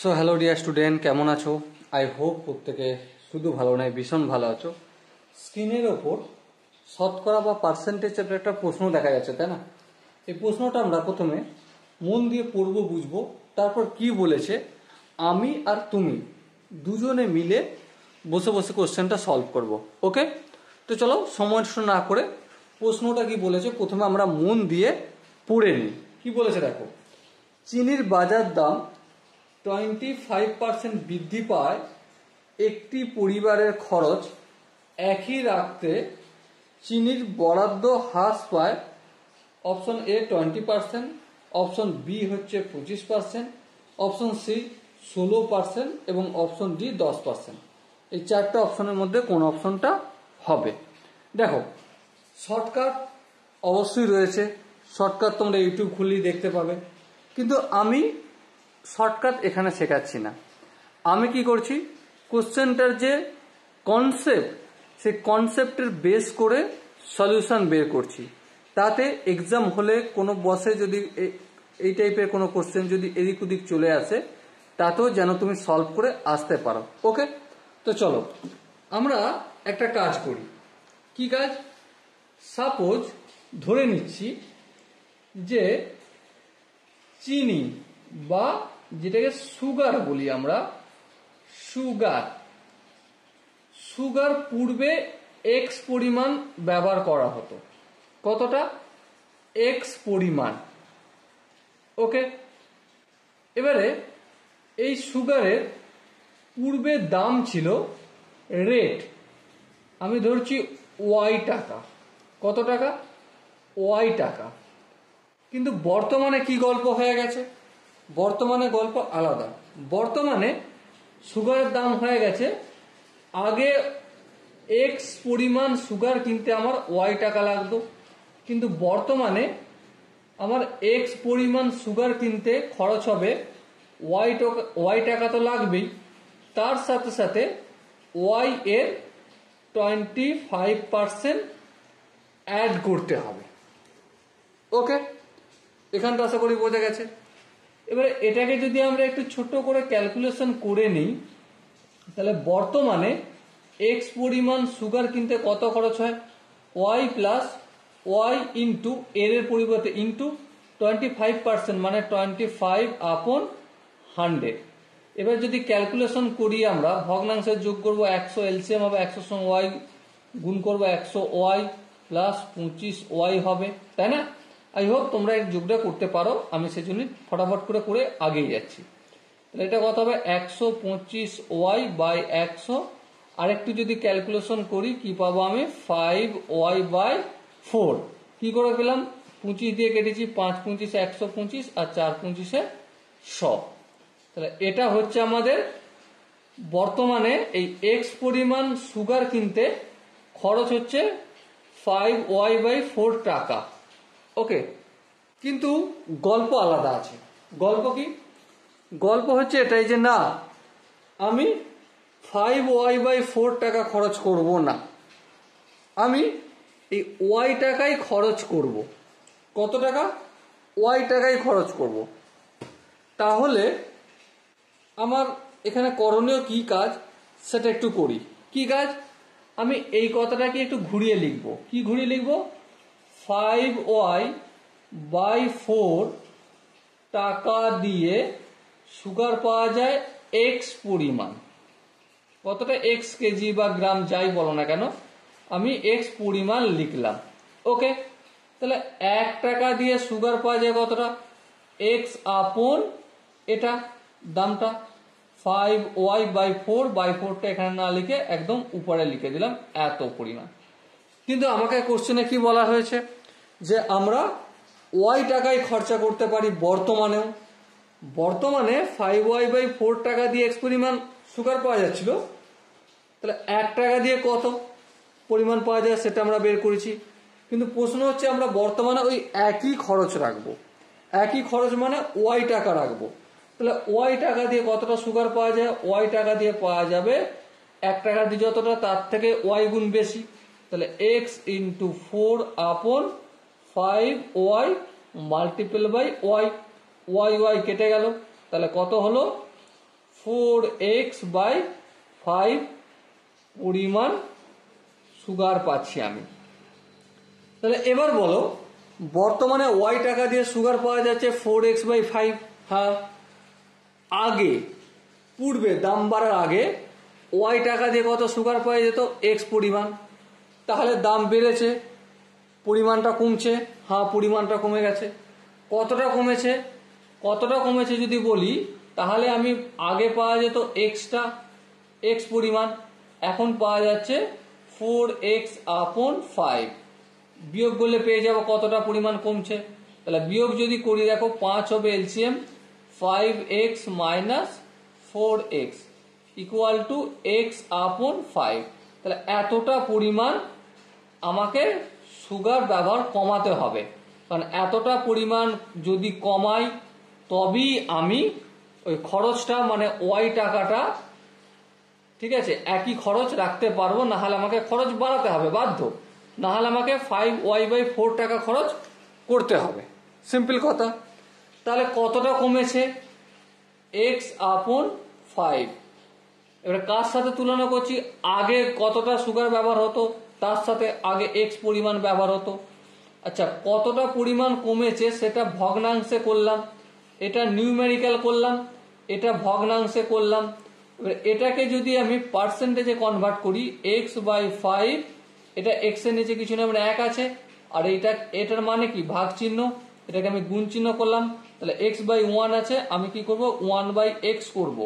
So hello dear student, কেমন আছো? I hope প্রত্যেকে শুধু ভালো নয়, ভীষণ ভালো আছো। স্ক্রিনের ওপর শতকরা বা পার্সেন্টেজের একটা প্রশ্ন দেখা যাচ্ছে, তাই না? এই প্রশ্নটা আমরা প্রথমে মন দিয়ে পড়বো, বুঝবো, তারপর কি বলেছে আমি আর তুমি দুজনে মিলে বসে বসে কোশ্চেনটা সলভ করব। ওকে, তো চলো সময় নষ্ট না করে প্রশ্নটা কি বলেছে প্রথমে আমরা মন দিয়ে পড়ে নিই। কি বলেছে দেখো, চিনির বাজার দাম 25% বৃদ্ধি পায়, একটি পরিবারের খরচ একই রাখতে চিনির বরাদ্দ হ্রাস পায়। অপশন এ 20%, অপশন বি হচ্ছে 25%, অপশন সি 16% এবং অপশন ডি 10%। এই চারটা অপশনের মধ্যে কোন অপশনটা হবে? দেখো, শর্টকাট অবশ্যই রয়েছে, শর্টকাট তোমরা ইউটিউব খুললেই দেখতে পাবে, কিন্তু আমি শর্টকাট এখানে শেখাচ্ছি না। আমি কি করছি, কোশ্চেনটার যে কনসেপ্ট, সেই কনসেপ্টের বেস করে সলিউশন বের করছি। তাতে এক্সাম হলে কোনো বসে যদি এই টাইপের কোনো কোশ্চেন যদি এদিক ওদিক চলে আসে, তাতেও যেন তুমি সলভ করে আসতে পারো। ওকে, তো চলো আমরা একটা কাজ করি। কি কাজ? সাপোজ ধরে নিচ্ছি যে চিনি বা যেটাকে সুগার বলি আমরা, সুগার পূর্বে এক্স পরিমাণ ব্যবহার করা হতো। কতটা? এক্স পরিমাণ। ওকে, এবারে এই সুগারের পূর্বে দাম ছিল রেট, আমি ধরছি ওয়াই টাকা। কত টাকা? ওয়াই টাকা। কিন্তু বর্তমানে কি গল্প হয়ে গেছে? বর্তমানে গল্প আলাদা। বর্তমানে সুগারের দাম হয়ে গেছে, আগে এক্স পরিমাণ সুগার কিনতে আমার ওয়াই টাকা লাগতো, কিন্তু বর্তমানে আমার এক্স পরিমাণ সুগার কিনতে খরচ হবে ওয়াই টাকা তো লাগবেই, তার সাথে সাথে ওয়াই এর 25% অ্যাড করতে হবে। ওকে, এখানটা আশা করি বোঝা গেছে। এবারে এটাকে যদি আমরা একটু ছোট করে ক্যালকুলেশন করে নিই, তাহলে বর্তমানে এক্স পরিমাণ সুগার কিনতে কত খরচ হয়? ওয়াই প্লাস ওয়াই ইন্টু এর পরিবর্তে ইন্টু 25%, মানে 25/100। এবার যদি ক্যালকুলেশন করি, আমরা ভগ্নাংশের যোগ করবো, 100 এলসিএম হবে, 100 সঙ্গে ওয়াই গুণ করবো, 100 ওয়াই প্লাস 25 ওয়াই হবে, তাই না? আই হোপ তোমরা এই যোগটা করতে পারো, আমি সেজন্য ফটাফট করে করে আগেই যাচ্ছি। তাহলে এটা কত হবে? 125 ওয়াই বাই 100। আরেকটু যদি ক্যালকুলেশন করি কি পাবো আমি? 5y/4। কি করে পেলাম? 25 দিয়ে কেটেছি, 5 25 125 আর 4 25 100। তাহলে এটা হচ্ছে আমাদের বর্তমানে এই এক্স পরিমাণ সুগার কিনতে খরচ হচ্ছে 5y/4 টাকা। ওকে, কিন্তু গল্প আলাদা আছে। গল্প কি? গল্প হচ্ছে এটাই যে না, আমি 5y/4 টাকা খরচ করব না, আমি এই ওয়াই টাকাই খরচ করব। কত টাকা? ওয়াই টাকাই খরচ করব। তাহলে আমার এখানে করণীয় কি কাজ সেটা একটু করি। কি কাজ? আমি এই কথাটাকে একটু ঘুরিয়ে লিখব। কি ঘুরিয়ে লিখব? 5y/4 টাকা দিয়ে সুগার পাওয়া যায় এক্স পরিমাণ। কতটা? এক্স কেজি বা গ্রাম যাই বলো না কেন, আমি এক্স পরিমাণ লিখলাম। ওকে, তাহলে 1 টাকা দিয়ে সুগার পাওয়া যায় কতটা? এক্স আপন এটা দামটা। 5y/4/4টা এখানে না লিখে একদম উপরে লিখে দিলাম এত পরিমাণ। কিন্তু আমাকে কোশ্চেনে কি বলা হয়েছে? যে আমরা ওয়াই টাকায় খরচা করতে পারি বর্তমানেও। বর্তমানে 5y/4 টাকা দিয়ে এক্স পরিমাণ সুগার পাওয়া যাচ্ছিল, তাহলে 1 টাকা দিয়ে কত পরিমাণ পাওয়া যায় সেটা আমরা বের করেছি। কিন্তু প্রশ্ন হচ্ছে আমরা বর্তমানে ওই একই খরচ রাখবো। একই খরচ মানে ওয়াই টাকা রাখবো। তাহলে ওয়াই টাকা দিয়ে কতটা সুগার পাওয়া যায়? ওয়াই টাকা দিয়ে পাওয়া যাবে 1 টাকা দিয়ে যতটা, তার থেকে ওয়াই গুণ বেশি। তাহলে x into 4/5y multiple by y. Y y কেটে গেল, তাহলে কত হলো? 4x/5 পরিমাণ সুগার পাচ্ছি আমি। তাহলে এবার বলো, বর্তমানে ওয়াই টাকা দিয়ে সুগার পাওয়া যাচ্ছে 4x/5। হ্যাঁ, আগে পূর্বে দাম বাড়ার আগে ওয়াই টাকা দিয়ে কত সুগার পাওয়া যেত? এক্স পরিমাণ। তাহলে দাম বেড়েছে, পরিমাণটা কমছে। হ্যাঁ, পরিমাণটা কমে গেছে। কতটা কমেছে? কতটা কমেছে যদি বলি, তাহলে আমি আগে পাওয়া যেত এক্স পরিমাণ, এখন পাওয়া যাচ্ছে 4x/5। বিয়োগ করলে পেয়ে যাব কতটা পরিমাণ কমছে। তাহলে বিয়োগ যদি করি, দেখো 5 হবে LCM, 5x - 4x equal to x/5। তাহলে এতটা পরিমাণ আমাকে সুগার ব্যবহার কমাতে হবে, কারণ এতটা পরিমাণ যদি কমাই তবেই আমি ওই খরচটা মানে ওয়াই টাকাটা, ঠিক আছে, একই খরচ রাখতে পারবো। না হলে আমাকে খরচ বাড়াতে হবে বাধ্য, না হলে আমাকে 5y/4 টাকা খরচ করতে হবে। সিম্পল কথা। তাহলে কতটা কমেছে? x/5। এবার কার সাথে তুলনা করছি? আগে কতটা সুগার ব্যবহার হতো তার সাথে আগে এক্স পরিমাণ ব্যবহার হতো। আচ্ছা, কতটা পরিমাণ কমেছে সেটা ভগ্নাংশে করলাম, এটা নিউমেরিক্যাল করলাম, এটা ভগ্নাংশে করলাম। এবার এটাকে যদি আমি পার্সেন্টেজে কনভার্ট করি, x/5, এটা x এর নিচে কিছু না, মানে 1 আছে, আর এটার মানে কি? ভাগ চিহ্ন, এটাকে আমি গুণ চিহ্ন করলাম। তাহলে x/1 আছে, আমি কি করব? 1/x করব।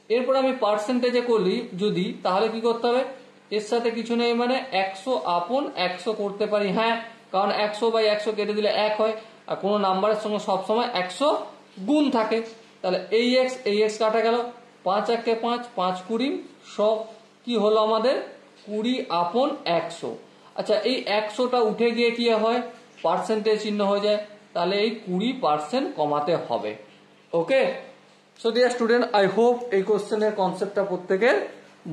এরপর আমি পার্সেন্টেজে করলি যদি, তাহলে কি করতে হবে? এর সাথে কিছু নেই, মানে 100/100 করতে পারি। হ্যাঁ, কারণ 100/100 কেটে দিলে 1 হয়, আর কোনো নাম্বারের সঙ্গে সবসময় 100 গুণ থাকে। তাহলে এই এক্স কাটা গেল, 5 × 1 = 5, 5 × 20 সব কি হলো আমাদের? 20/100। আচ্ছা, এই 100টা উঠে গিয়ে কি হয়? পার্সেন্টেজ চিহ্ন হয়ে যায়। তাহলে এই 20% কমাতে হবে। Okay, so dear student, I hope এই কোশ্চেনের কনসেপ্টটা প্রত্যেকের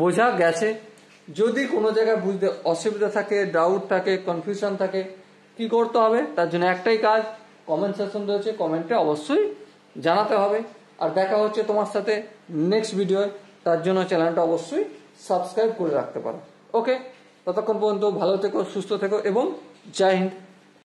বোঝা গেছে। যদি কোনো জায়গায় বুঝতে অসুবিধা থাকে, ডাউট থাকে, কনফিউশন থাকে, কি করতে হবে? তার জন্য একটাই কাজ, কমেন্ট সেকশন রয়েছে, কমেন্টে অবশ্যই জানাতে হবে। আর দেখা হচ্ছে তোমার সাথে নেক্সট ভিডিও। তার জন্য চ্যানেলটা অবশ্যই সাবস্ক্রাইব করে রাখতে পারো। ওকে, ততক্ষণ পর্যন্ত ভালো থেকো, সুস্থ থেকো এবং জয় হিন্দ।